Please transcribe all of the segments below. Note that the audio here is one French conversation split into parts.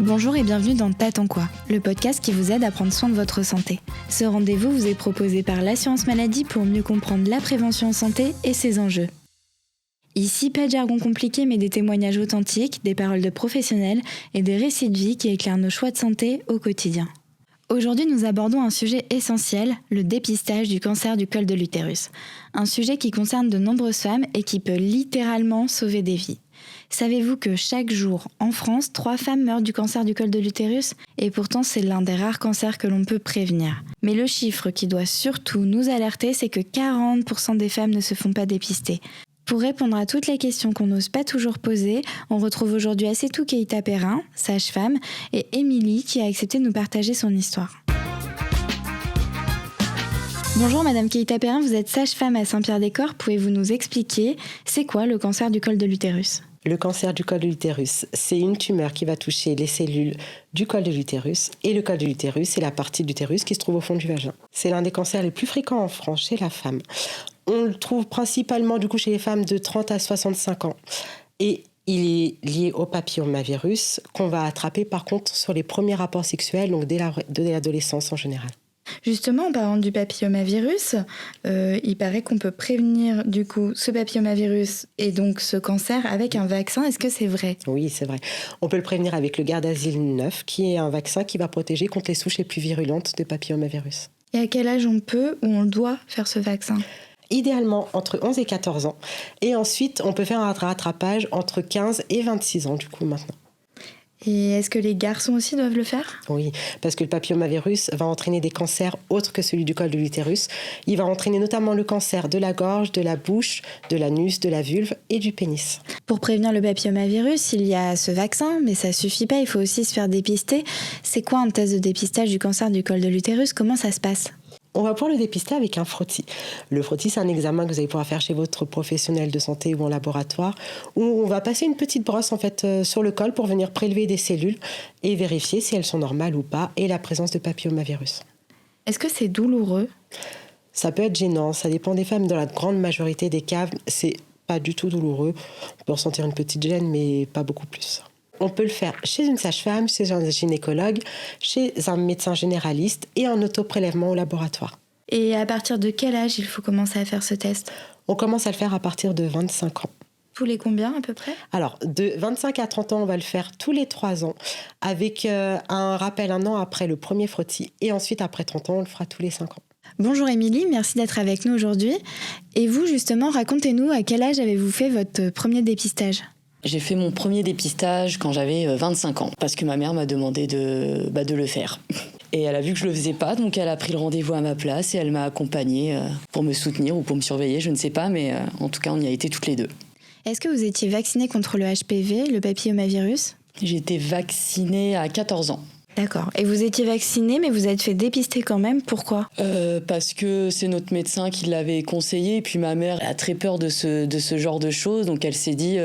Bonjour et bienvenue dans T'attends quoi, le podcast qui vous aide à prendre soin de votre santé. Ce rendez-vous vous est proposé par l'Assurance Maladie pour mieux comprendre la prévention en santé et ses enjeux. Ici, pas de jargon compliqué mais des témoignages authentiques, des paroles de professionnels et des récits de vie qui éclairent nos choix de santé au quotidien. Aujourd'hui, nous abordons un sujet essentiel, le dépistage du cancer du col de l'utérus. Un sujet qui concerne de nombreuses femmes et qui peut littéralement sauver des vies. Savez-vous que chaque jour, en France, 3 femmes meurent du cancer du col de l'utérus ? Et pourtant, c'est l'un des rares cancers que l'on peut prévenir. Mais le chiffre qui doit surtout nous alerter, c'est que 40% des femmes ne se font pas dépister. Pour répondre à toutes les questions qu'on n'ose pas toujours poser, on retrouve aujourd'hui Assetou Keita-Perrin, sage-femme, et Émilie qui a accepté de nous partager son histoire. Bonjour Madame Keita-Perrin, vous êtes sage-femme à Saint-Pierre-des-Corps. Pouvez-vous nous expliquer c'est quoi le cancer du col de l'utérus ? Le cancer du col de l'utérus, c'est une tumeur qui va toucher les cellules du col de l'utérus. Et le col de l'utérus, c'est la partie de l'utérus qui se trouve au fond du vagin. C'est l'un des cancers les plus fréquents en France chez la femme. On le trouve principalement chez les femmes de 30 à 65 ans. Et il est lié au papillomavirus qu'on va attraper par contre sur les premiers rapports sexuels, donc dès l'adolescence en général. Justement, en parlant du papillomavirus, il paraît qu'on peut prévenir du coup ce papillomavirus et donc ce cancer avec un vaccin. Est-ce que c'est vrai ? Oui, c'est vrai. On peut le prévenir avec le Gardasil 9, qui est un vaccin qui va protéger contre les souches les plus virulentes de papillomavirus. Et à quel âge on peut ou on doit faire ce vaccin ? Idéalement entre 11 et 14 ans. Et ensuite, on peut faire un rattrapage entre 15 et 26 ans, du coup, maintenant. Et est-ce que les garçons aussi doivent le faire ? Oui, parce que le papillomavirus va entraîner des cancers autres que celui du col de l'utérus. Il va entraîner notamment le cancer de la gorge, de la bouche, de l'anus, de la vulve et du pénis. Pour prévenir le papillomavirus, il y a ce vaccin, mais ça suffit pas, il faut aussi se faire dépister. C'est quoi un test de dépistage du cancer du col de l'utérus ? Comment ça se passe ? On va pouvoir le dépister avec un frottis. Le frottis, c'est un examen que vous allez pouvoir faire chez votre professionnel de santé ou en laboratoire, où on va passer une petite brosse sur le col pour venir prélever des cellules et vérifier si elles sont normales ou pas et la présence de papillomavirus. Est-ce que c'est douloureux ? Ça peut être gênant, ça dépend des femmes. Dans la grande majorité des cas, c'est pas du tout douloureux. On peut ressentir une petite gêne, mais pas beaucoup plus. On peut le faire chez une sage-femme, chez un gynécologue, chez un médecin généraliste et en autoprélèvement au laboratoire. Et à partir de quel âge il faut commencer à faire ce test ? On commence à le faire à partir de 25 ans. Tous les combien à peu près ? Alors, de 25 à 30 ans, on va le faire tous les 3 ans, avec un rappel 1 an après le premier frottis. Et ensuite, après 30 ans, on le fera tous les 5 ans. Bonjour Émilie, merci d'être avec nous aujourd'hui. Et vous, justement, racontez-nous à quel âge avez-vous fait votre premier dépistage ? J'ai fait mon premier dépistage quand j'avais 25 ans, parce que ma mère m'a demandé de le faire. Et elle a vu que je le faisais pas, donc elle a pris le rendez-vous à ma place et elle m'a accompagnée pour me soutenir ou pour me surveiller, je ne sais pas, mais en tout cas on y a été toutes les deux. Est-ce que vous étiez vaccinée contre le HPV, le papillomavirus ? J'ai été vaccinée à 14 ans. D'accord. Et vous étiez vaccinée, mais vous êtes fait dépister quand même. Pourquoi ? Parce que c'est notre médecin qui l'avait conseillé. Et puis ma mère a très peur de ce genre de choses. Donc elle s'est dit,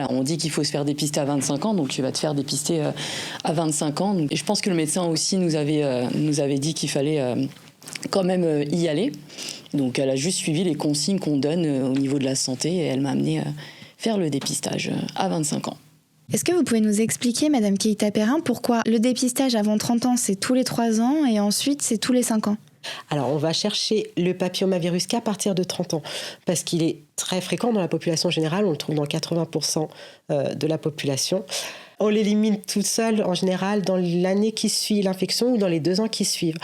on dit qu'il faut se faire dépister à 25 ans. Donc tu vas te faire dépister à 25 ans. Et je pense que le médecin aussi nous avait dit qu'il fallait quand même y aller. Donc elle a juste suivi les consignes qu'on donne au niveau de la santé. Et elle m'a amenée faire le dépistage à 25 ans. Est-ce que vous pouvez nous expliquer, Madame Keita-Perrin, pourquoi le dépistage avant 30 ans, c'est tous les 3 ans et ensuite, c'est tous les 5 ans ? Alors, on va chercher le papillomavirus qu'à partir de 30 ans, parce qu'il est très fréquent dans la population générale, on le trouve dans 80% de la population. On l'élimine tout seul, en général, dans l'année qui suit l'infection ou dans les 2 ans qui suivent.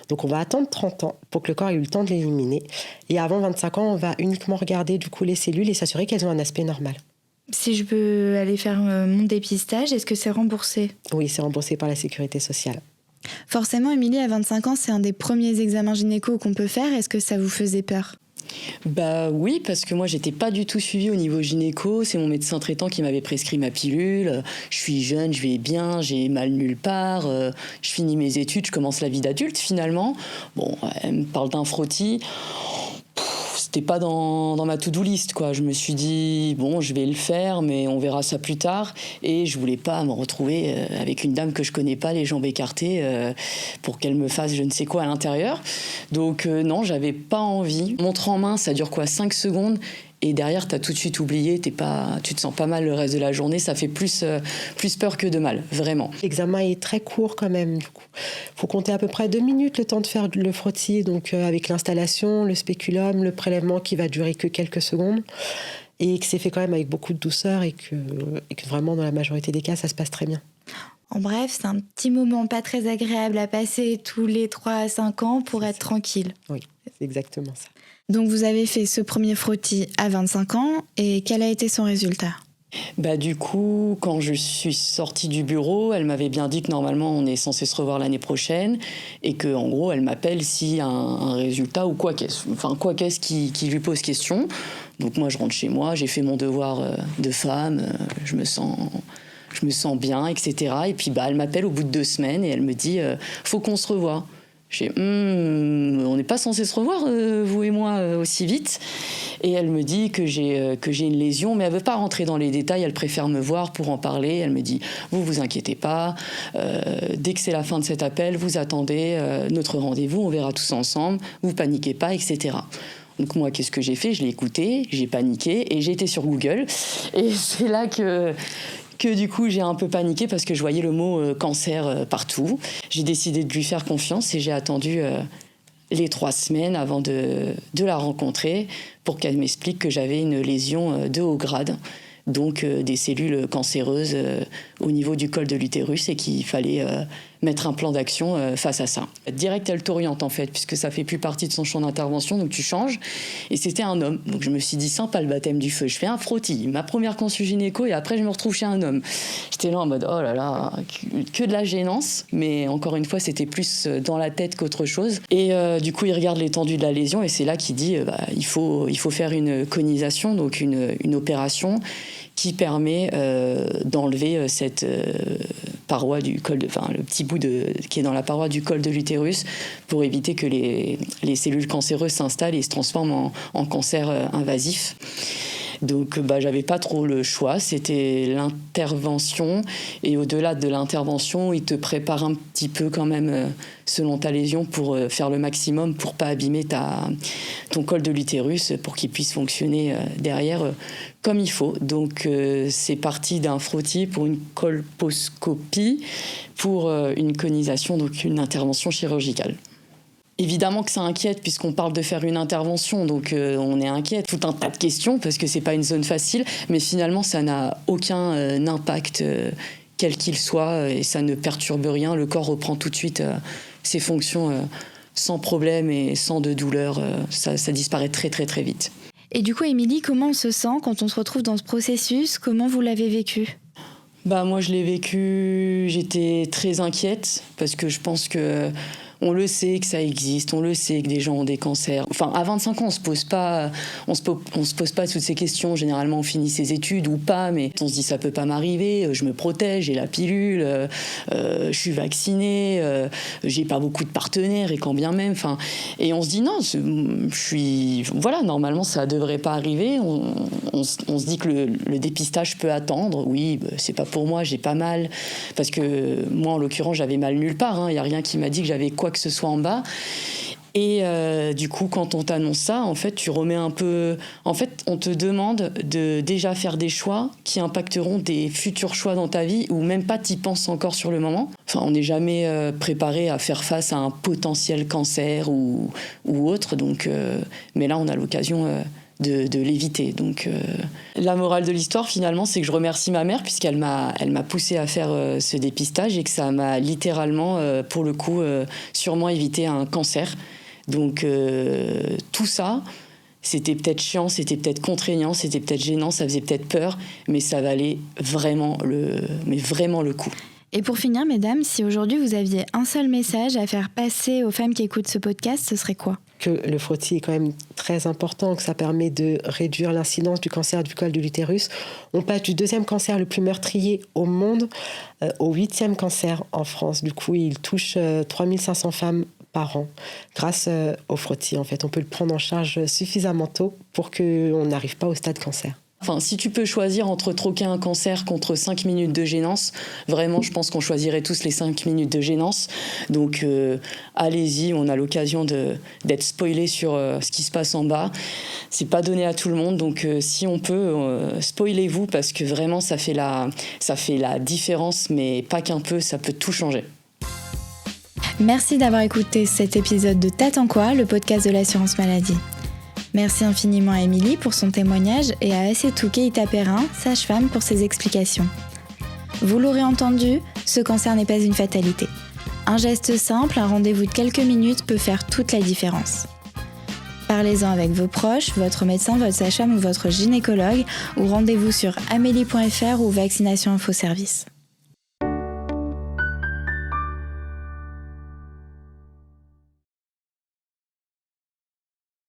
Donc, on va attendre 30 ans pour que le corps ait eu le temps de l'éliminer. Et avant 25 ans, on va uniquement regarder du coup les cellules et s'assurer qu'elles ont un aspect normal. Si je peux aller faire mon dépistage, est-ce que c'est remboursé ? Oui, c'est remboursé par la sécurité sociale. Forcément, Émilie, à 25 ans, c'est un des premiers examens gynéco qu'on peut faire. Est-ce que ça vous faisait peur ? Oui, parce que moi j'étais pas du tout suivie au niveau gynéco, c'est mon médecin traitant qui m'avait prescrit ma pilule, je suis jeune, je vais bien, j'ai mal nulle part, je finis mes études, je commence la vie d'adulte finalement. Bon, elle me parle d'un frottis. C'était pas dans ma to-do list, quoi. Je me suis dit, bon, je vais le faire, mais on verra ça plus tard. Et je voulais pas me retrouver avec une dame que je connais pas, les jambes écartées, pour qu'elle me fasse je ne sais quoi à l'intérieur. Donc, non, j'avais pas envie. Montre en main, ça dure 5 secondes. et derrière, tu as tout de suite oublié, tu te sens pas mal le reste de la journée. Ça fait plus peur que de mal, vraiment. L'examen est très court quand même, du coup. Il faut compter à peu près 2 minutes le temps de faire le frottis, donc avec l'installation, le spéculum, le prélèvement qui va durer que quelques secondes. Et que c'est fait quand même avec beaucoup de douceur et que vraiment, dans la majorité des cas, ça se passe très bien. En bref, c'est un petit moment pas très agréable à passer tous les 3 à 5 ans pour être tranquille. Oui, c'est exactement ça. Donc vous avez fait ce premier frottis à 25 ans et quel a été son résultat ? Du coup, quand je suis sortie du bureau, elle m'avait bien dit que normalement on est censé se revoir l'année prochaine et que en gros elle m'appelle s'il y a un résultat ou quoi qu'est-ce qui lui pose question. Donc moi je rentre chez moi, j'ai fait mon devoir de femme, je me sens bien, etc. Et puis elle m'appelle au bout de 2 semaines et elle me dit faut qu'on se revoie. J'ai on n'est pas censé se revoir, vous et moi, aussi vite. Et elle me dit que j'ai une lésion, mais elle ne veut pas rentrer dans les détails, elle préfère me voir pour en parler. Elle me dit, vous inquiétez pas, dès que c'est la fin de cet appel, vous attendez notre rendez-vous, on verra tous ensemble, vous paniquez pas, etc. Donc moi, qu'est-ce que j'ai fait ? Je l'ai écouté, j'ai paniqué et j'ai été sur Google. Et c'est là que du coup, j'ai un peu paniqué parce que je voyais le mot cancer partout. J'ai décidé de lui faire confiance et j'ai attendu les 3 semaines avant de la rencontrer pour qu'elle m'explique que j'avais une lésion de haut grade, donc des cellules cancéreuses au niveau du col de l'utérus et qu'il fallait mettre un plan d'action face à ça. Direct, elle t'oriente en fait, puisque ça fait plus partie de son champ d'intervention, donc tu changes. Et c'était un homme, donc je me suis dit sympa le baptême du feu. Je fais un frottis, ma première consul gynéco, et après je me retrouve chez un homme. J'étais là en mode oh là là, que de la gênance, mais encore une fois c'était plus dans la tête qu'autre chose. Et du coup il regarde l'étendue de la lésion et c'est là qu'il dit il faut faire une conisation, donc une opération qui permet d'enlever cette paroi du col, le petit bout qui est dans la paroi du col de l'utérus pour éviter que les cellules cancéreuses s'installent et se transforment en cancer invasif. Donc j'avais pas trop le choix, c'était l'intervention et au-delà de l'intervention, il te prépare un petit peu quand même selon ta lésion pour faire le maximum pour pas abîmer ton col de l'utérus pour qu'il puisse fonctionner derrière comme il faut. Donc c'est parti d'un frottis pour une colposcopie pour une conisation, donc une intervention chirurgicale. Évidemment que ça inquiète puisqu'on parle de faire une intervention, donc on est inquiet. Tout un tas de questions parce que c'est pas une zone facile, mais finalement ça n'a aucun impact quel qu'il soit et ça ne perturbe rien. Le corps reprend tout de suite ses fonctions sans problème et sans de douleur. Ça disparaît très très très vite. Et du coup, Émilie, comment on se sent quand on se retrouve dans ce processus ? Comment vous l'avez vécu ? Moi je l'ai vécu, j'étais très inquiète parce que je pense que on le sait que ça existe, on le sait que des gens ont des cancers. À 25 ans, on se pose pas toutes ces questions. Généralement, on finit ses études ou pas, mais on se dit ça peut pas m'arriver. Je me protège, j'ai la pilule, je suis vaccinée, j'ai pas beaucoup de partenaires et quand bien même. Et on se dit non, normalement ça devrait pas arriver. On se dit que le dépistage peut attendre. Oui, c'est pas pour moi, j'ai pas mal parce que moi en l'occurrence j'avais mal nulle part. Il y a rien qui m'a dit que j'avais quoi que ce soit en bas. Et du coup, quand on t'annonce ça, en fait, tu remets un peu... En fait, on te demande de déjà faire des choix qui impacteront des futurs choix dans ta vie ou même pas t'y penses encore sur le moment. On n'est jamais préparé à faire face à un potentiel cancer ou autre. Donc, mais là, on a l'occasion... de l'éviter. Donc, la morale de l'histoire, finalement, c'est que je remercie ma mère puisqu'elle m'a poussée à faire ce dépistage et que ça m'a littéralement, pour le coup, sûrement évité un cancer. Donc, tout ça, c'était peut-être chiant, c'était peut-être contraignant, c'était peut-être gênant, ça faisait peut-être peur, mais ça valait vraiment le coup. Et pour finir, mesdames, si aujourd'hui vous aviez un seul message à faire passer aux femmes qui écoutent ce podcast, ce serait quoi ? Que le frottis est quand même très important, que ça permet de réduire l'incidence du cancer du col de l'utérus. On passe du 2e cancer le plus meurtrier au monde au 8e cancer en France. Du coup, il touche 3500 femmes par an grâce au frottis. En fait, on peut le prendre en charge suffisamment tôt pour qu'on n'arrive pas au stade cancer. Enfin, si tu peux choisir entre troquer un cancer contre 5 minutes de gênance, vraiment, je pense qu'on choisirait tous les 5 minutes de gênance. Donc, allez-y, on a l'occasion d'être spoilé sur ce qui se passe en bas. C'est pas donné à tout le monde, donc si on peut, spoilez-vous parce que vraiment, ça fait la différence, mais pas qu'un peu, ça peut tout changer. Merci d'avoir écouté cet épisode de T'attends quoi, le podcast de l'assurance maladie. Merci infiniment à Émilie pour son témoignage et à Assetou Keita Perrin, sage-femme, pour ses explications. Vous l'aurez entendu, ce cancer n'est pas une fatalité. Un geste simple, un rendez-vous de quelques minutes peut faire toute la différence. Parlez-en avec vos proches, votre médecin, votre sage-femme ou votre gynécologue, ou rendez-vous sur amélie.fr ou Vaccination Info Service.